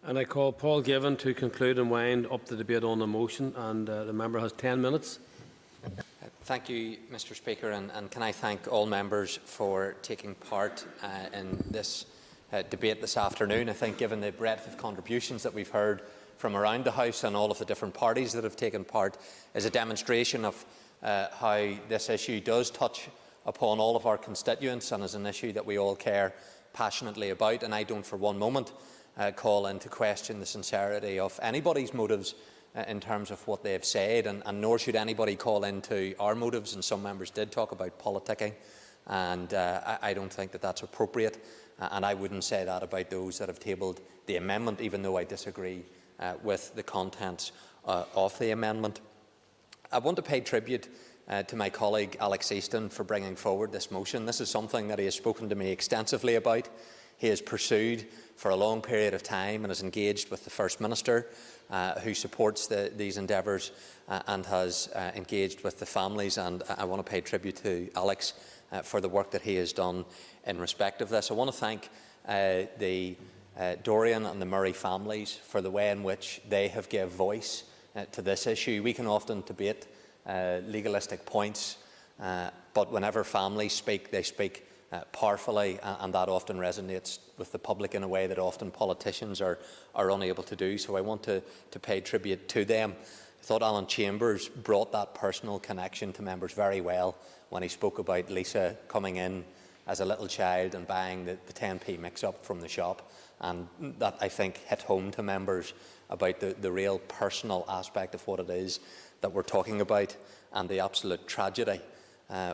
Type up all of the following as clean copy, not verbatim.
And I call Paul Givan to conclude and wind up the debate on the motion, and the member has 10 minutes. Thank you, Mr Speaker, and can I thank all members for taking part in this debate this afternoon. I think, given the breadth of contributions that we've heard from around the House and all of the different parties that have taken part, is a demonstration of how this issue does touch upon all of our constituents and is an issue that we all care passionately about. And I don't for one moment call into question the sincerity of anybody's motives in terms of what they have said, and nor should anybody call into our motives. And some members did talk about politicking, and I don't think that that's appropriate, and I wouldn't say that about those that have tabled the amendment, even though I disagree with the contents of the amendment. I want to pay tribute to my colleague Alex Easton for bringing forward this motion. This is something that he has spoken to me extensively about. He has pursued for a long period of time and has engaged with the First Minister, who supports these endeavours, and has engaged with the families. And I want to pay tribute to Alex for the work that he has done in respect of this. I want to thank the Dorian and the Murray families for the way in which they have given voice to this issue. We can often debate legalistic points, but whenever families speak, they speak powerfully, and that often resonates with the public in a way that often politicians are unable to do. So I want to pay tribute to them. I thought Alan Chambers brought that personal connection to members very well when he spoke about Lisa coming in as a little child and buying the 10p mix-up from the shop, and that, I think, hit home to members about the real personal aspect of what it is that we're talking about, and the absolute tragedy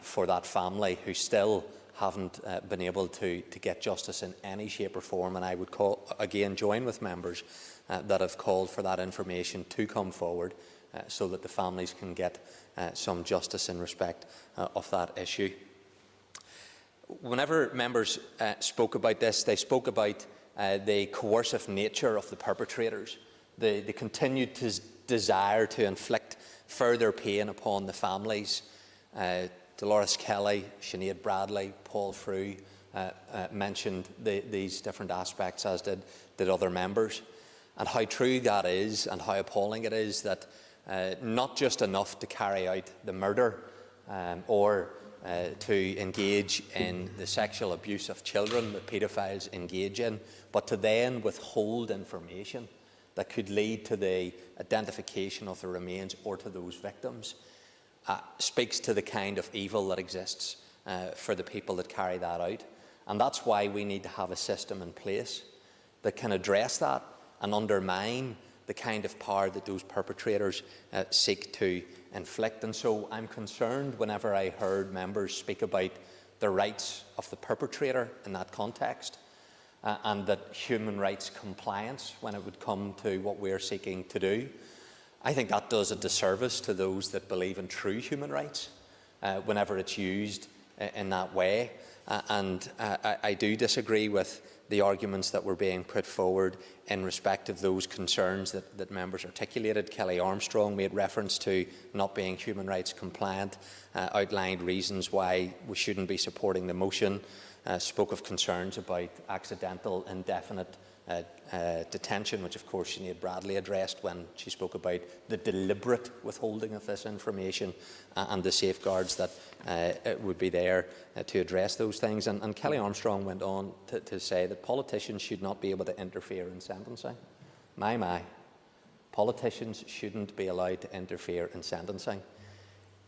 for that family who still haven't been able to get justice in any shape or form. And I would again join with members that have called for that information to come forward so that the families can get some justice in respect of that issue. Whenever members spoke about this, they spoke about the coercive nature of the perpetrators, the continued desire to inflict further pain upon the families. Dolores Kelly, Sinead Bradley, Paul Frew mentioned these different aspects, as did other members, and how true that is, and how appalling it is that not just enough to carry out the murder or to engage in the sexual abuse of children that paedophiles engage in, but to then withhold information that could lead to the identification of the remains or to those victims, speaks to the kind of evil that exists for the people that carry that out. And that's why we need to have a system in place that can address that and undermine the kind of power that those perpetrators seek to inflict. And so I'm concerned whenever I heard members speak about the rights of the perpetrator in that context, and that human rights compliance when it would come to what we're seeking to do. I think that does a disservice to those that believe in true human rights whenever it's used in that way. And I do disagree with the arguments that were being put forward in respect of those concerns that members articulated. Kelly Armstrong made reference to not being human rights compliant, outlined reasons why we shouldn't be supporting the motion, spoke of concerns about accidental, indefinite detention, which of course Sinead Bradley addressed when she spoke about the deliberate withholding of this information and the safeguards that would be there to address those things. And Kelly Armstrong went on to say that politicians should not be able to interfere in sentencing. My, politicians shouldn't be allowed to interfere in sentencing.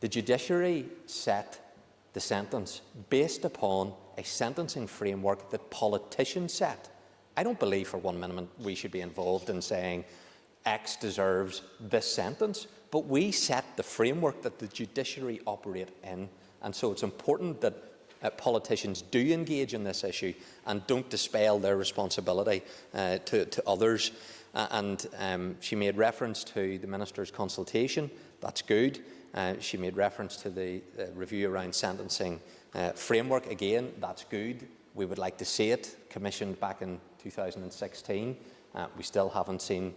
The judiciary set the sentence based upon a sentencing framework that politicians set. I don't believe for one minute we should be involved in saying X deserves this sentence, but we set the framework that the judiciary operate in. And so it's important that politicians do engage in this issue and don't dispel their responsibility to others. She made reference to the Minister's consultation. That's good. She made reference to the review around sentencing framework. Again, that's good. We would like to see it commissioned back in 2016. We still haven't seen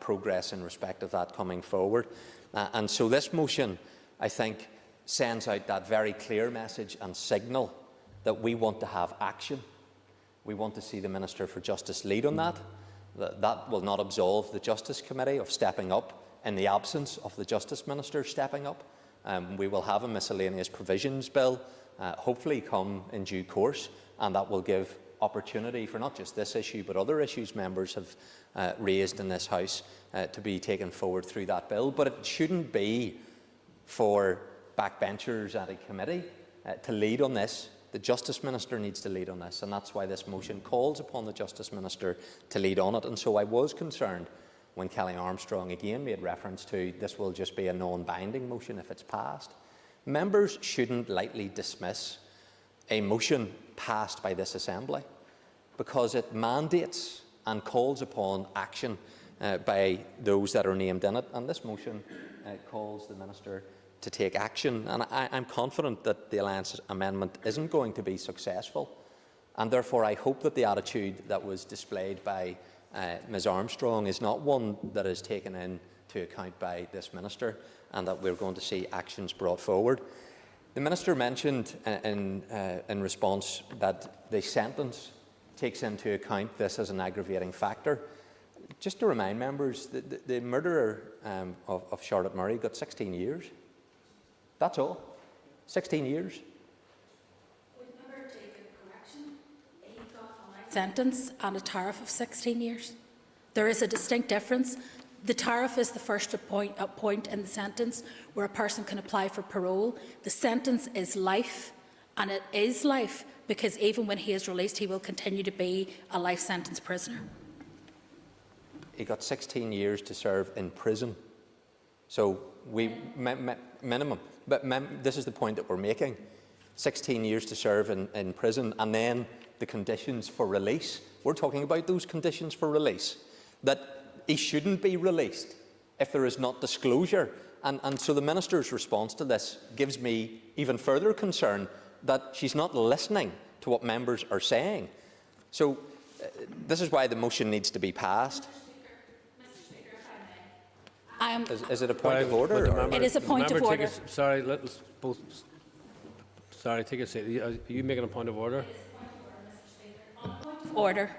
progress in respect of that coming forward. And so this motion, I think, sends out that very clear message and signal that we want to have action. We want to see the Minister for Justice lead on that. That will not absolve the Justice Committee of stepping up in the absence of the Justice Minister stepping up. We will have a miscellaneous provisions bill, hopefully come in due course, and that will give opportunity for not just this issue but other issues members have raised in this House to be taken forward through that bill. But it shouldn't be for backbenchers at a committee to lead on this. The Justice Minister needs to lead on this, and that's why this motion calls upon the Justice Minister to lead on it. And so I was concerned when Kelly Armstrong again made reference to this will just be a non-binding motion if it's passed. Members shouldn't lightly dismiss a motion passed by this Assembly, because it mandates and calls upon action by those that are named in it, and this motion calls the Minister to take action. And I'm confident that the Alliance amendment isn't going to be successful, and therefore I hope that the attitude that was displayed by Ms Armstrong is not one that is taken into account by this Minister, and that we're going to see actions brought forward. The Minister mentioned in response that the sentence takes into account this as an aggravating factor. Just to remind members, the murderer of Charlotte Murray got 16 years. That's all. 16 years. We've never taken correction. He got a life sentence and a tariff of 16 years. There is a distinct difference. The tariff is the first point in the sentence where a person can apply for parole. The sentence is life, and it is life because even when he is released, he will continue to be a life sentence prisoner. He got 16 years to serve in prison. So minimum. But this is the point that we're making. 16 years to serve in prison, and then the conditions for release. We're talking about those conditions for release. That he shouldn't be released if there is not disclosure. And so the Minister's response to this gives me even further concern that she's not listening to what members are saying. So this is why the motion needs to be passed. Mr. Speaker, if I may. Is it a point of order? It is a point of order. Sorry, let's both. Sorry, take a seat. Are you making a point of order? Order.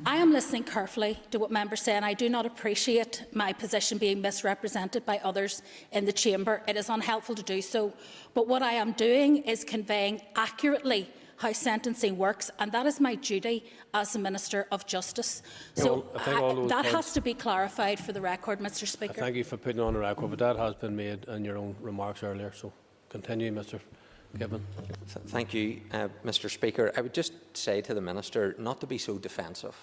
I am listening carefully to what members say, and I do not appreciate my position being misrepresented by others in the chamber. It is unhelpful to do so. But what I am doing is conveying accurately how sentencing works, and that is my duty as the Minister of Justice. So that has to be clarified for the record, Mr. Speaker. Thank you for putting on the record, but that has been made in your own remarks earlier. So continue, Mr. Givan. Thank you, Mr. Speaker. I would just say to the Minister not to be so defensive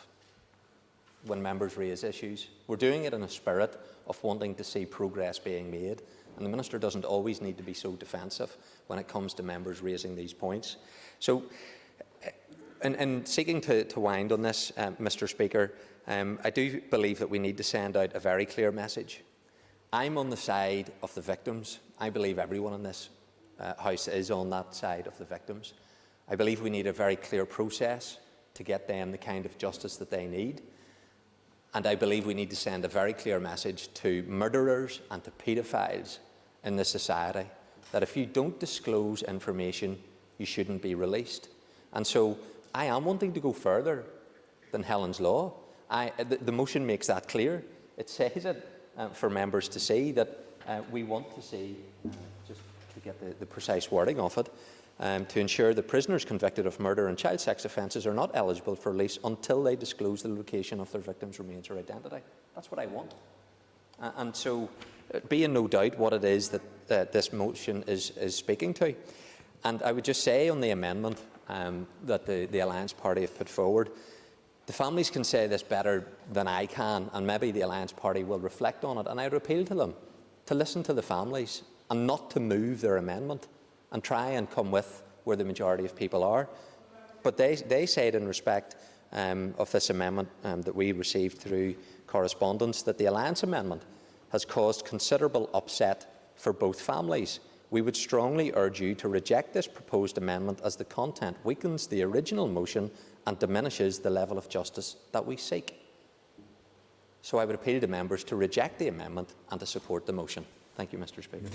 when members raise issues. We're doing it in a spirit of wanting to see progress being made, and the Minister doesn't always need to be so defensive when it comes to members raising these points. So, in seeking to wind on this, Mr. Speaker, I do believe that we need to send out a very clear message. I'm on the side of the victims. I believe everyone in this House is on that side of the victims. I believe we need a very clear process to get them the kind of justice that they need. And I believe we need to send a very clear message to murderers and to paedophiles in this society that if you don't disclose information, you shouldn't be released. And so I am wanting to go further than Helen's law. The motion makes that clear. It says it for members to see that we want to see, just to get the precise wording of it, to ensure that prisoners convicted of murder and child sex offences are not eligible for release until they disclose the location of their victims' remains or identity. That's what I want. And so, be in no doubt what it is that this motion is speaking to. And I would just say on the amendment that the Alliance Party have put forward, the families can say this better than I can, and maybe the Alliance Party will reflect on it. And I would appeal to them to listen to the families and not to move their amendment and try and come with where the majority of people are. But they say it in respect of this amendment that we received through correspondence, that the Alliance amendment has caused considerable upset for both families. We would strongly urge you to reject this proposed amendment as the content weakens the original motion and diminishes the level of justice that we seek. So I would appeal to members to reject the amendment and to support the motion. Thank you, Mr. Speaker.